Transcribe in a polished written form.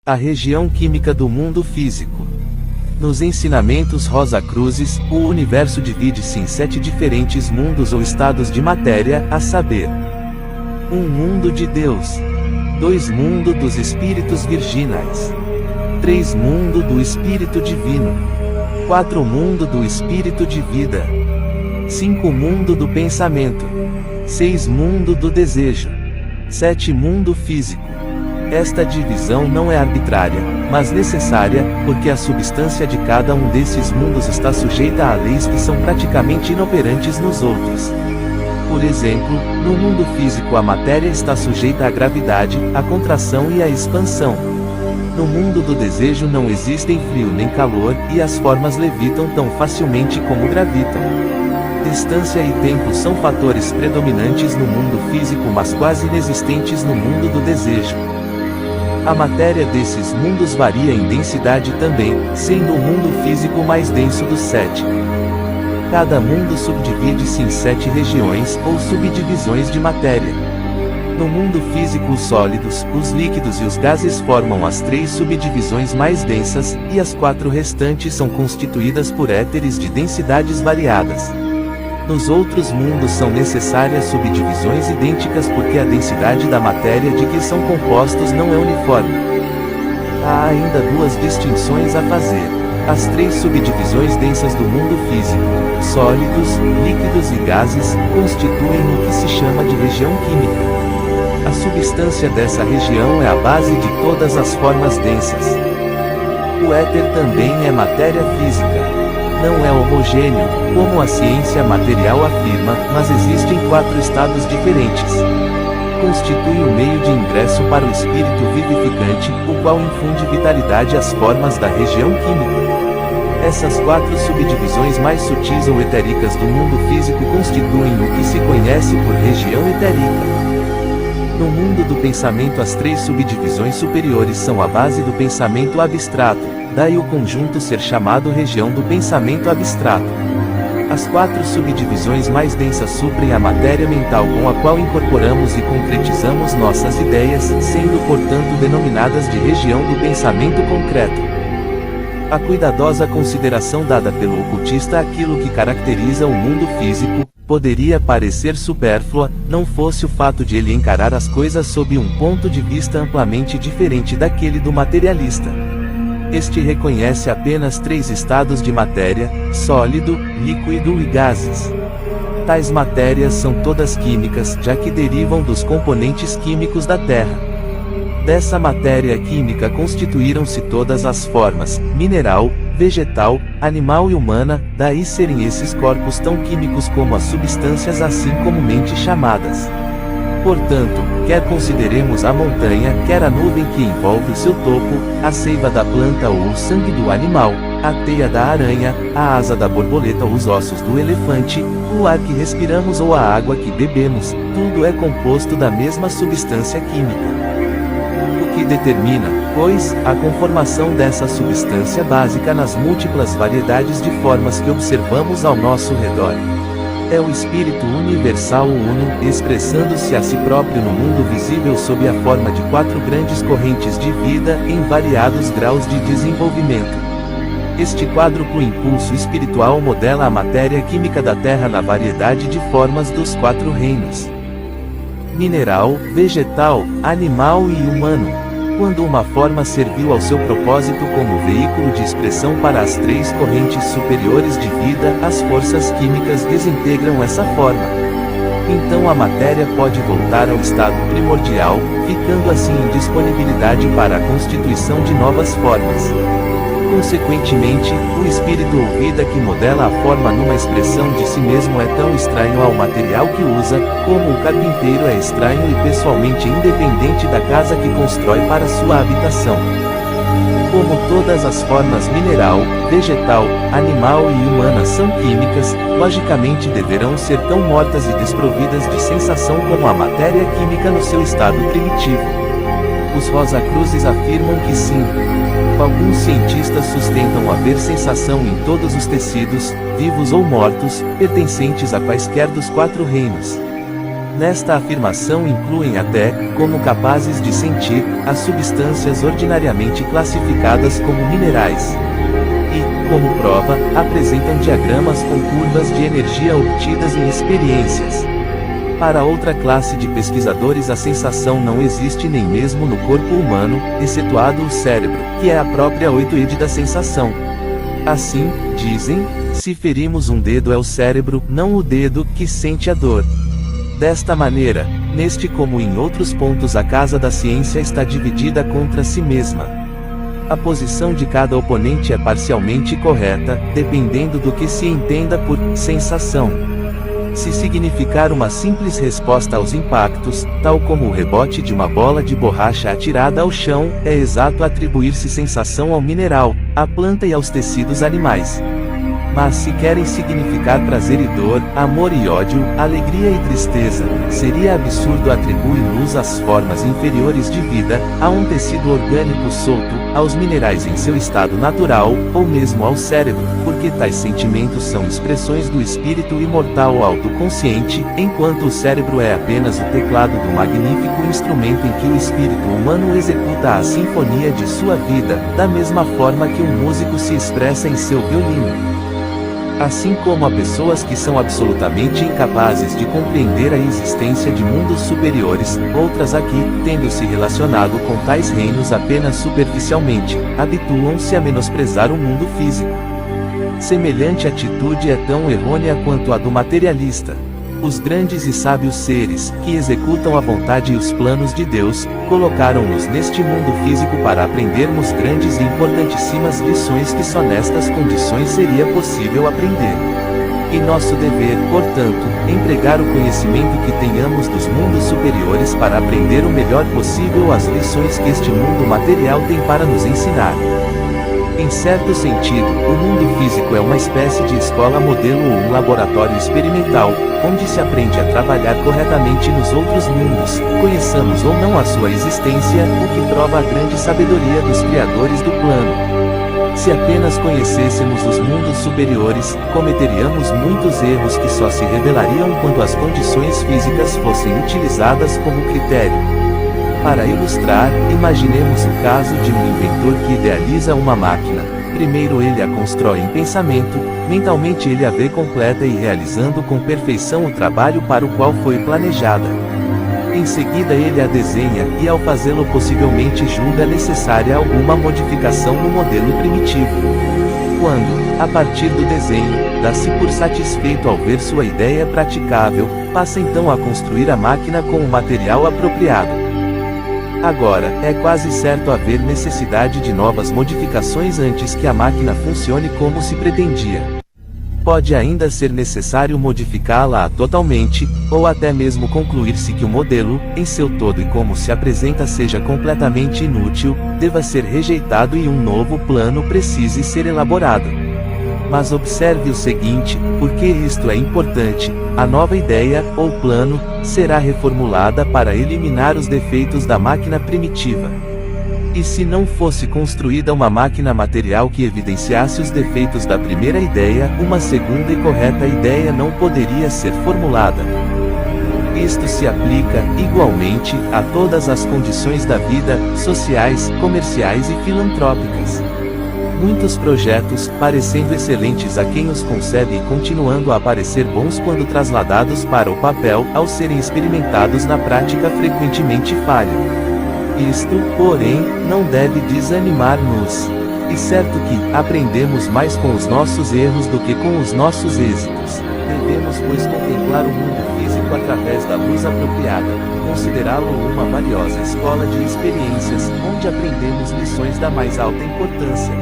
A região química do mundo físico. Nos ensinamentos Rosacruzes, o universo divide-se em 7 diferentes mundos ou estados de matéria, a saber: 1 mundo de Deus, 2 mundo dos espíritos virginais, 3 mundo do espírito divino, 4 mundo do espírito de vida, 5 mundo do pensamento, 6 mundo do desejo, 7 mundo físico. Esta divisão não é arbitrária, mas necessária, porque a substância de cada um desses mundos está sujeita a leis que são praticamente inoperantes nos outros. Por exemplo, no mundo físico a matéria está sujeita à gravidade, à contração e à expansão. No mundo do desejo não existem frio nem calor, e as formas levitam tão facilmente como gravitam. Distância e tempo são fatores predominantes no mundo físico, mas quase inexistentes no mundo do desejo. A matéria desses mundos varia em densidade também, sendo o mundo físico mais denso dos 7. Cada mundo subdivide-se em 7 regiões, ou subdivisões de matéria. No mundo físico os sólidos, os líquidos e os gases formam as 3 subdivisões mais densas, e as 4 restantes são constituídas por éteres de densidades variadas. Nos outros mundos são necessárias subdivisões idênticas porque a densidade da matéria de que são compostos não é uniforme. Há ainda 2 distinções a fazer. As 3 subdivisões densas do mundo físico, sólidos, líquidos e gases, constituem o que se chama de região química. A substância dessa região é a base de todas as formas densas. O éter também é matéria física. Não é homogêneo, como a ciência material afirma, mas existem 4 estados diferentes. Constitui o meio de ingresso para o espírito vivificante, o qual infunde vitalidade às formas da região química. Essas 4 subdivisões mais sutis ou etéricas do mundo físico constituem o que se conhece por região etérica. No mundo do pensamento as 3 subdivisões superiores são a base do pensamento abstrato. Daí o conjunto ser chamado região do pensamento abstrato. As 4 subdivisões mais densas suprem a matéria mental com a qual incorporamos e concretizamos nossas ideias, sendo portanto denominadas de região do pensamento concreto. A cuidadosa consideração dada pelo ocultista àquilo que caracteriza o mundo físico, poderia parecer supérflua, não fosse o fato de ele encarar as coisas sob um ponto de vista amplamente diferente daquele do materialista. Este reconhece apenas 3 estados de matéria: sólido, líquido e gases. Tais matérias são todas químicas, já que derivam dos componentes químicos da Terra. Dessa matéria química constituíram-se todas as formas: mineral, vegetal, animal e humana, daí serem esses corpos tão químicos como as substâncias assim comumente chamadas. Portanto, quer consideremos a montanha, quer a nuvem que envolve o seu topo, a seiva da planta ou o sangue do animal, a teia da aranha, a asa da borboleta ou os ossos do elefante, o ar que respiramos ou a água que bebemos, tudo é composto da mesma substância química. O que determina, pois, a conformação dessa substância básica nas múltiplas variedades de formas que observamos ao nosso redor é o Espírito Universal Uno, expressando-se a si próprio no mundo visível sob a forma de 4 grandes correntes de vida, em variados graus de desenvolvimento. Este quádruplo impulso espiritual modela a matéria química da Terra na variedade de formas dos 4 reinos: mineral, vegetal, animal e humano. Quando uma forma serviu ao seu propósito como veículo de expressão para as 3 correntes superiores de vida, as forças químicas desintegram essa forma. Então a matéria pode voltar ao estado primordial, ficando assim em disponibilidade para a constituição de novas formas. Consequentemente, o espírito ou vida que modela a forma numa expressão de si mesmo é tão estranho ao material que usa, como o carpinteiro é estranho e pessoalmente independente da casa que constrói para sua habitação. Como todas as formas mineral, vegetal, animal e humana são químicas, logicamente deverão ser tão mortas e desprovidas de sensação como a matéria química no seu estado primitivo. Os Rosacruzes afirmam que sim. Alguns cientistas sustentam haver sensação em todos os tecidos, vivos ou mortos, pertencentes a quaisquer dos 4 reinos. Nesta afirmação incluem até, como capazes de sentir, as substâncias ordinariamente classificadas como minerais. E, como prova, apresentam diagramas com curvas de energia obtidas em experiências. Para outra classe de pesquisadores a sensação não existe nem mesmo no corpo humano, excetuado o cérebro, que é a própria oitoide da sensação. Assim, dizem, se ferimos um dedo é o cérebro, não o dedo, que sente a dor. Desta maneira, neste como em outros pontos a casa da ciência está dividida contra si mesma. A posição de cada oponente é parcialmente correta, dependendo do que se entenda por sensação. Se significar uma simples resposta aos impactos, tal como o rebote de uma bola de borracha atirada ao chão, é exato atribuir-se sensação ao mineral, à planta e aos tecidos animais. Mas se querem significar prazer e dor, amor e ódio, alegria e tristeza, seria absurdo atribuir-luz às formas inferiores de vida, a um tecido orgânico solto, aos minerais em seu estado natural, ou mesmo ao cérebro, porque tais sentimentos são expressões do espírito imortal ou autoconsciente, enquanto o cérebro é apenas o teclado do magnífico instrumento em que o espírito humano executa a sinfonia de sua vida, da mesma forma que um músico se expressa em seu violino. Assim como há pessoas que são absolutamente incapazes de compreender a existência de mundos superiores, outras aqui, tendo se relacionado com tais reinos apenas superficialmente, habituam-se a menosprezar o mundo físico. Semelhante atitude é tão errônea quanto a do materialista. Os grandes e sábios seres, que executam a vontade e os planos de Deus, colocaram-nos neste mundo físico para aprendermos grandes e importantíssimas lições que só nestas condições seria possível aprender. E nosso dever, portanto, empregar o conhecimento que tenhamos dos mundos superiores para aprender o melhor possível as lições que este mundo material tem para nos ensinar. Em certo sentido, o mundo físico é uma espécie de escola modelo ou um laboratório experimental, onde se aprende a trabalhar corretamente nos outros mundos, conheçamos ou não a sua existência, o que prova a grande sabedoria dos criadores do plano. Se apenas conhecêssemos os mundos superiores, cometeríamos muitos erros que só se revelariam quando as condições físicas fossem utilizadas como critério. Para ilustrar, imaginemos o caso de um inventor que idealiza uma máquina. Primeiro ele a constrói em pensamento, mentalmente ele a vê completa e realizando com perfeição o trabalho para o qual foi planejada. Em seguida ele a desenha e ao fazê-lo possivelmente julga necessária alguma modificação no modelo primitivo. Quando, a partir do desenho, dá-se por satisfeito ao ver sua ideia praticável, passa então a construir a máquina com o material apropriado. Agora, é quase certo haver necessidade de novas modificações antes que a máquina funcione como se pretendia. Pode ainda ser necessário modificá-la totalmente, ou até mesmo concluir-se que o modelo, em seu todo e como se apresenta seja completamente inútil, deva ser rejeitado e um novo plano precise ser elaborado. Mas observe o seguinte, porque isto é importante, a nova ideia, ou plano, será reformulada para eliminar os defeitos da máquina primitiva. E se não fosse construída uma máquina material que evidenciasse os defeitos da primeira ideia, uma segunda e correta ideia não poderia ser formulada. Isto se aplica, igualmente, a todas as condições da vida, sociais, comerciais e filantrópicas. Muitos projetos, parecendo excelentes a quem os concebe e continuando a parecer bons quando trasladados para o papel, ao serem experimentados na prática frequentemente falham. Isto, porém, não deve desanimar-nos. E certo que, aprendemos mais com os nossos erros do que com os nossos êxitos. Devemos, pois, contemplar o mundo físico através da luz apropriada, considerá-lo uma valiosa escola de experiências, onde aprendemos lições da mais alta importância.